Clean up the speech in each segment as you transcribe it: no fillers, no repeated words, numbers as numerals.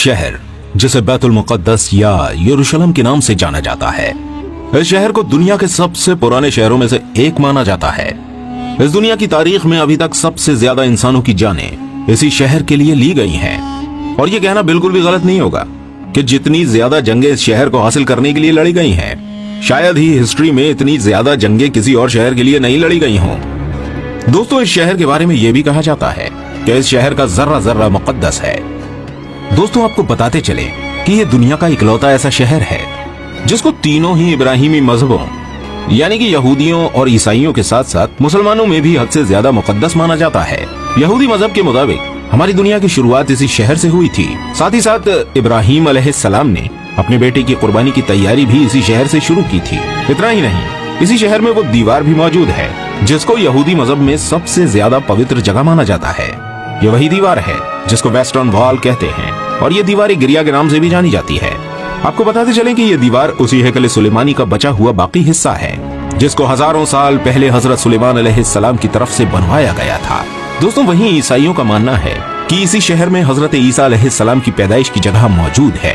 शहर जिसे बैतुल मुक़द्दस या यरूशलेम के नाम से जाना जाता है। इस शहर को दुनिया के सबसे पुराने शहरों में से एक माना जाता है। इस दुनिया की तारीख में अभी तक सबसे ज्यादा इंसानों की जानें इसी शहर के लिए ली गई हैं। और ये कहना बिल्कुल भी गलत नहीं होगा कि जितनी ज्यादा जंगें इस शहर को हासिल करने के लिए लड़ी गई हैं, शायद ही हिस्ट्री में इतनी ज्यादा जंगें किसी और शहर के लिए नहीं लड़ी गई हों। दोस्तों, इस शहर के बारे में यह भी कहा जाता है कि इस शहर का जर्रा जर्रा मुक़द्दस है। दोस्तों, आपको बताते चले कि यह दुनिया का इकलौता ऐसा शहर है जिसको तीनों ही इब्राहिमी मजहबों यानी कि यहूदियों और ईसाइयों के साथ साथ मुसलमानों में भी हद से ज्यादा मुक़द्दस माना जाता है। यहूदी मजहब के मुताबिक हमारी दुनिया की शुरुआत इसी शहर से हुई थी। साथ ही साथ इब्राहिम अलैहिस्सलाम ने अपने बेटे की कुर्बानी की तैयारी भी इसी शहर से शुरू की थी। इतना ही नहीं, इसी शहर में वो दीवार भी मौजूद है जिसको यहूदी मजहब में सबसे ज्यादा पवित्र जगह माना जाता है। ये वही दीवार है जिसको वेस्टर्न वॉल कहते हैं और ये दीवार गिरिया के नाम से भी जानी जाती है। आपको बताते चलें कि ये दीवार उसी हैकल सुलेमानी का बचा हुआ बाकी हिस्सा है जिसको हजारों साल पहले हजरत सुलेमान अलैहिस्सलाम की तरफ से बनवाया गया था। दोस्तों, वहीं ईसाइयों का मानना है कि इसी शहर में हजरत ईसा अलैहिस्सलाम की पैदाइश की जगह मौजूद है,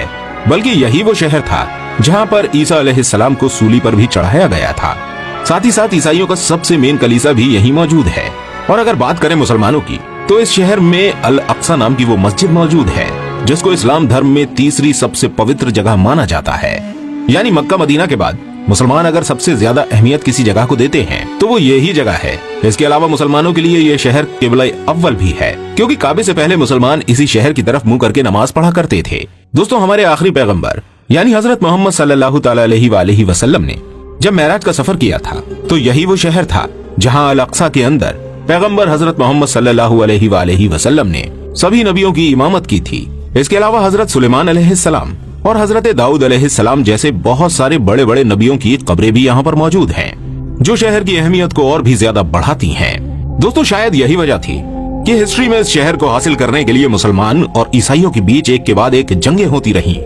बल्कि यही वो शहर था जहाँ पर ईसा अलैहिस्सलाम को सूली पर भी चढ़ाया गया था। साथ ही साथ ईसाइयों का सबसे मेन कलीसा भी यही मौजूद है। और अगर बात करें मुसलमानों की, तो इस शहर में अल अक्सा नाम की वो मस्जिद मौजूद है जिसको इस्लाम धर्म में तीसरी सबसे पवित्र जगह माना जाता है। यानी मक्का मदीना के बाद मुसलमान अगर सबसे ज्यादा अहमियत किसी जगह को देते हैं तो वो यही जगह है। इसके अलावा मुसलमानों के लिए ये शहर क़िबला अव्वल भी है, क्योंकि काबे से पहले मुसलमान इसी शहर की तरफ मुंह करके नमाज पढ़ा करते थे। दोस्तों, हमारे आखिरी पैगंबर यानी हजरत मोहम्मद सल्लल्लाहु अलैहि वसल्लम ने जब मेराज का सफर किया था तो यही वो शहर था जहाँ अल अक्सा के अंदर पैगंबर हजरत मोहम्मद सल्लल्लाहु अलैहि वसल्लम ने सभी नबियों की इमामत की थी। इसके अलावा हजरत सुलेमान अलैहिस्सलाम और हजरत दाऊद अलैहिस्सलाम जैसे बहुत सारे बड़े बड़े नबियों की कब्रें भी यहाँ पर मौजूद हैं, जो शहर की अहमियत को और भी ज्यादा बढ़ाती हैं। दोस्तों, शायद यही वजह थी कि हिस्ट्री में इस शहर को हासिल करने के लिए मुसलमान और ईसाइयों के बीच एक के बाद एक जंगें होती रही।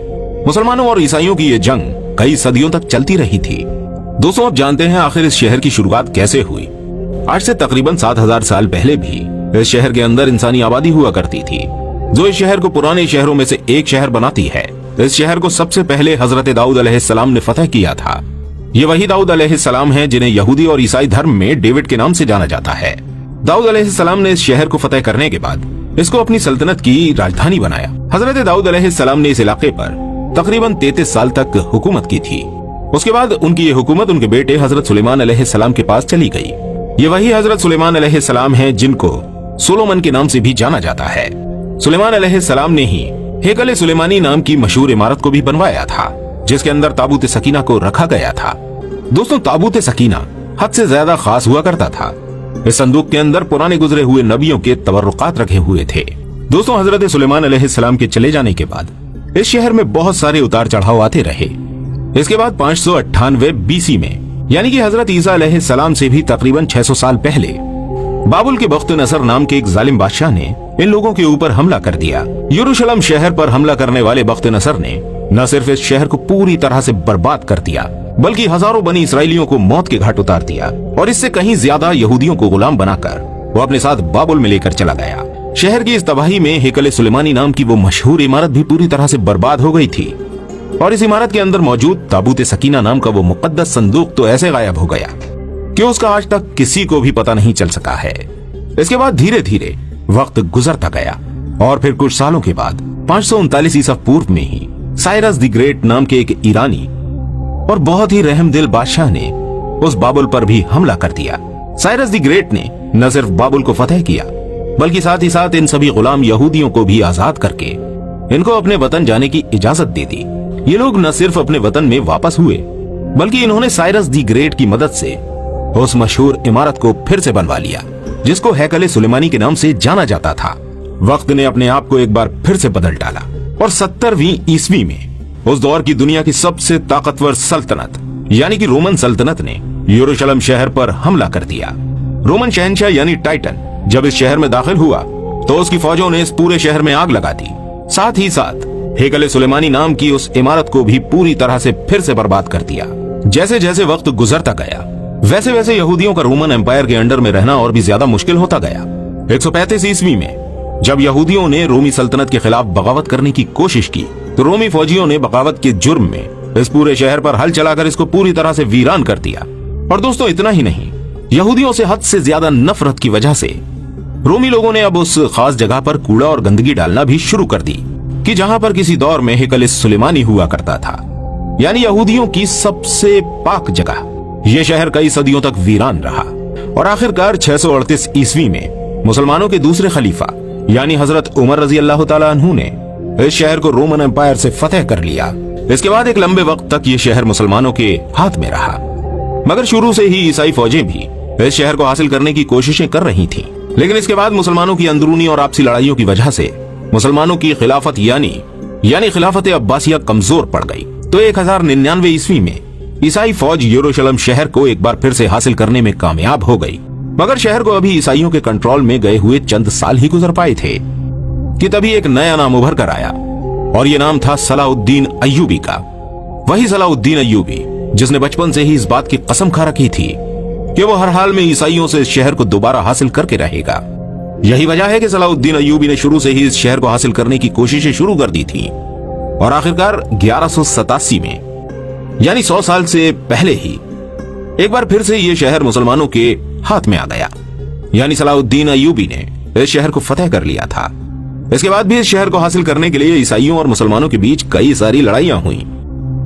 मुसलमानों और ईसाइयों की ये जंग कई सदियों तक चलती रही थी। दोस्तों, आप जानते हैं आखिर इस शहर की शुरुआत कैसे हुई। आज से तकरीबन 7000 साल पहले भी इस शहर के अंदर इंसानी आबादी हुआ करती थी, जो इस शहर को पुराने शहरों में से एक शहर बनाती है। इस शहर को सबसे पहले हजरत दाऊद अलैहिस्सलाम ने फतह किया था। ये वही दाऊद अलैहिस्सलाम हैं जिन्हें यहूदी और ईसाई धर्म में डेविड के नाम से जाना जाता है। दाऊद अलैहिस्सलाम ने इस शहर को फतह करने के बाद इसको अपनी सल्तनत की राजधानी बनाया। हजरत दाऊद अलैहिस्सलाम ने इस इलाके पर तकरीबन 33 साल तक हुकूमत की थी। उसके बाद उनकी ये हुकूमत उनके बेटे हजरत सुलेमान अलैहिस्सलाम के पास चली गई। ये वही हजरत सुलेमान अलैहिस्सलाम हैं जिनको सोलोमन के नाम से भी जाना जाता है। सुलेमान अलैहिस्सलाम ने ही हैकल सुलेमानी नाम की मशहूर इमारत को भी बनवाया था, जिसके अंदर ताबूत सकीना को रखा गया था। दोस्तों, ताबूत सकीना हद से ज्यादा खास हुआ करता था। इस संदूक के अंदर पुराने गुजरे हुए नबियों के तबर्रुकात रखे हुए थे। दोस्तों, हजरत सुलेमान अलैहिस्सलाम के चले जाने के बाद इस शहर में बहुत सारे उतार चढ़ाव आते रहे। इसके बाद 598 बीसी में यानी कि हजरत ईसा अलैहिस्सलाम से भी तकरीबन 600 साल पहले बाबुल के बख्त नसर नाम के एक जालिम बादशाह ने इन लोगों के ऊपर हमला कर दिया। यरूशलेम शहर पर हमला करने वाले बख्त नसर ने न सिर्फ इस शहर को पूरी तरह से बर्बाद कर दिया, बल्कि हजारों बनी इसराइलियों को मौत के घाट उतार दिया और इससे कहीं ज्यादा यहूदियों को गुलाम बनाकर वो अपने साथ बाबुल में लेकर चला गया। शहर की इस तबाही में हैकल सुलेमानी नाम की वो मशहूर इमारत भी पूरी तरह से बर्बाद हो गई थी और इस इमारत के अंदर मौजूद ताबूत सकीना नाम का वो मुकद्दस संदूक तो ऐसे गायब हो गया कि उसका आज तक किसी को भी पता नहीं चल सका है। इसके बाद धीरे धीरे वक्त गुजरता गया और फिर कुछ सालों के बाद 539 ईसा पूर्व में ही साइरस द ग्रेट नाम के एक ईरानी और बहुत ही रहमदिल बादशाह ने उस बाबुल पर भी हमला कर दिया। साइरस द ग्रेट ने न सिर्फ बाबुल को फतह किया, बल्कि साथ ही साथ इन सभी गुलाम यहूदियों को भी आजाद करके इनको अपने वतन जाने की इजाजत दे दी। ये लोग न सिर्फ अपने वतन में वापस हुए, बल्कि इन्होंने साइरस द ग्रेट की मदद से उस मशहूर इमारत को फिर से बनवा लिया जिसको हैकल सुलेमानी के नाम से जाना जाता था। वक्त ने अपने आप को एक बार फिर से बदल डाला और 70वीं ईस्वी में उस दौर की दुनिया की सबसे ताकतवर सल्तनत यानी कि रोमन सल्तनत ने यरूशलेम शहर पर हमला कर दिया। रोमन शहंशाह यानी टाइटन जब इस शहर में दाखिल हुआ तो उसकी फौजों ने इस पूरे शहर में आग लगा दी। साथ ही साथ हैकल सुलेमानी नाम की उस इमारत को भी पूरी तरह से फिर से बर्बाद कर दिया। जैसे जैसे वक्त गुजरता गया वैसे वैसे यहूदियों का रोमन एम्पायर के अंडर में रहना और भी ज्यादा मुश्किल होता गया। 135 ईस्वी में जब यहूदियों ने रोमी सल्तनत के खिलाफ बगावत करने की कोशिश की तो रोमी फौजियों ने बगावत के जुर्म में इस पूरे शहर पर हल चलाकर इसको पूरी तरह से वीरान कर दिया। और दोस्तों इतना ही नहीं, यहूदियों से हद से ज्यादा नफरत की वजह से रोमी लोगों ने अब उस खास जगह पर कूड़ा और गंदगी डालना भी शुरू कर दी कि जहां पर किसी दौर में हेकल सुलेमानी हुआ करता था, यानी यहूदियों की सबसे पाक जगह। यह शहर कई सदियों तक वीरान रहा और आखिरकार 638 ईस्वी में मुसलमानों के दूसरे खलीफा यानी हजरत उमर रजी अल्लाह ताला अन्हु ने इस शहर को रोमन एम्पायर से फतेह कर लिया। इसके बाद एक लंबे वक्त तक ये शहर मुसलमानों के हाथ में रहा, मगर शुरू से ही ईसाई फौजें भी इस शहर को हासिल करने की कोशिशें कर रही थीं। लेकिन इसके बाद मुसलमानों की अंदरूनी और आपसी लड़ाइयों की वजह से मुसलमानों की खिलाफत यानी खिलाफत अब्बासिया कमजोर पड़ गई। तो 1099 ईस्वी में ईसाई फौज यरूशलेम शहर को एक बार फिर से हासिल करने में कामयाब हो गई, मगर शहर को अभी ईसाइयों के कंट्रोल में गए हुए चंद साल ही गुजर पाए थे कि तभी एक नया नाम उभर कर आया और ये नाम था सलाउद्दीन अय्यूबी का। वही सलाउद्दीन अय्यूबी जिसने बचपन से ही इस बात की कसम खा रखी थी कि वो हर हाल में ईसाइयों से इस शहर को दोबारा हासिल करके रहेगा। यही वजह है कि सलाउद्दीन अय्यूबी ने शुरू से ही इस शहर को हासिल करने की कोशिशें शुरू कर दी थी और आखिरकार 1187 में यानी 100 साल से पहले ही एक बार फिर से ये शहर मुसलमानों के हाथ में आ गया, यानी सलाउद्दीन अय्यूबी ने इस शहर को फतेह कर लिया था। इसके बाद भी इस शहर को हासिल करने के लिए ईसाइयों और मुसलमानों के बीच कई सारी लड़ाइयां हुई,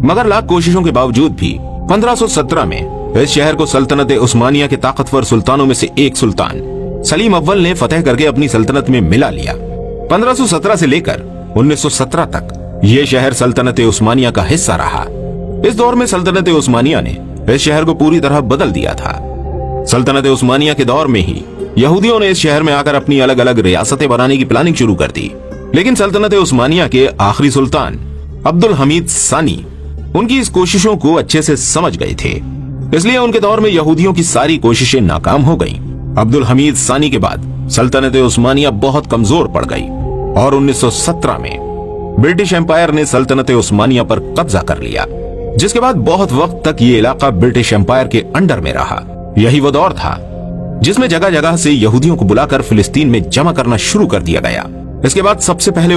मगर लाख कोशिशों के बावजूद भी 1517 में इस शहर को सल्तनत उस्मानिया के ताकतवर सुल्तानों में से एक सुल्तान सलीम अव्वल ने फतेह करके अपनी सल्तनत में मिला लिया। 1517 से लेकर 1917 तक ये शहर सल्तनत उस्मानिया का हिस्सा रहा। इस दौर में सल्तनत उस्मानिया ने इस शहर को पूरी तरह बदल दिया था। सल्तनत उस्मानिया के दौर में ही यहूदियों ने इस शहर में आकर अपनी अलग अलग रियासतें बनाने की प्लानिंग शुरू कर दी, लेकिन सल्तनत उस्मानिया के आखिरी सुल्तान अब्दुल हमीद सानी उनकी इस कोशिशों को अच्छे से समझ गए थे, इसलिए उनके दौर में यहूदियों की सारी कोशिशें नाकाम हो गईं। अब्दुल हमीद सानी के बाद सल्तनत उस्मानिया बहुत कमजोर पड़ गई और 1917 में ब्रिटिश एम्पायर ने सल्तनत उस्मानिया पर कब्जा कर लिया, जिसके बाद बहुत वक्त तक ये इलाका ब्रिटिश एम्पायर के अंडर में रहा। यही वो दौर था जिसमें जगह जगह से यहूदियों को बुलाकर फिलिस्तीन में जमा करना शुरू कर दिया गया। इसके बाद सबसे पहले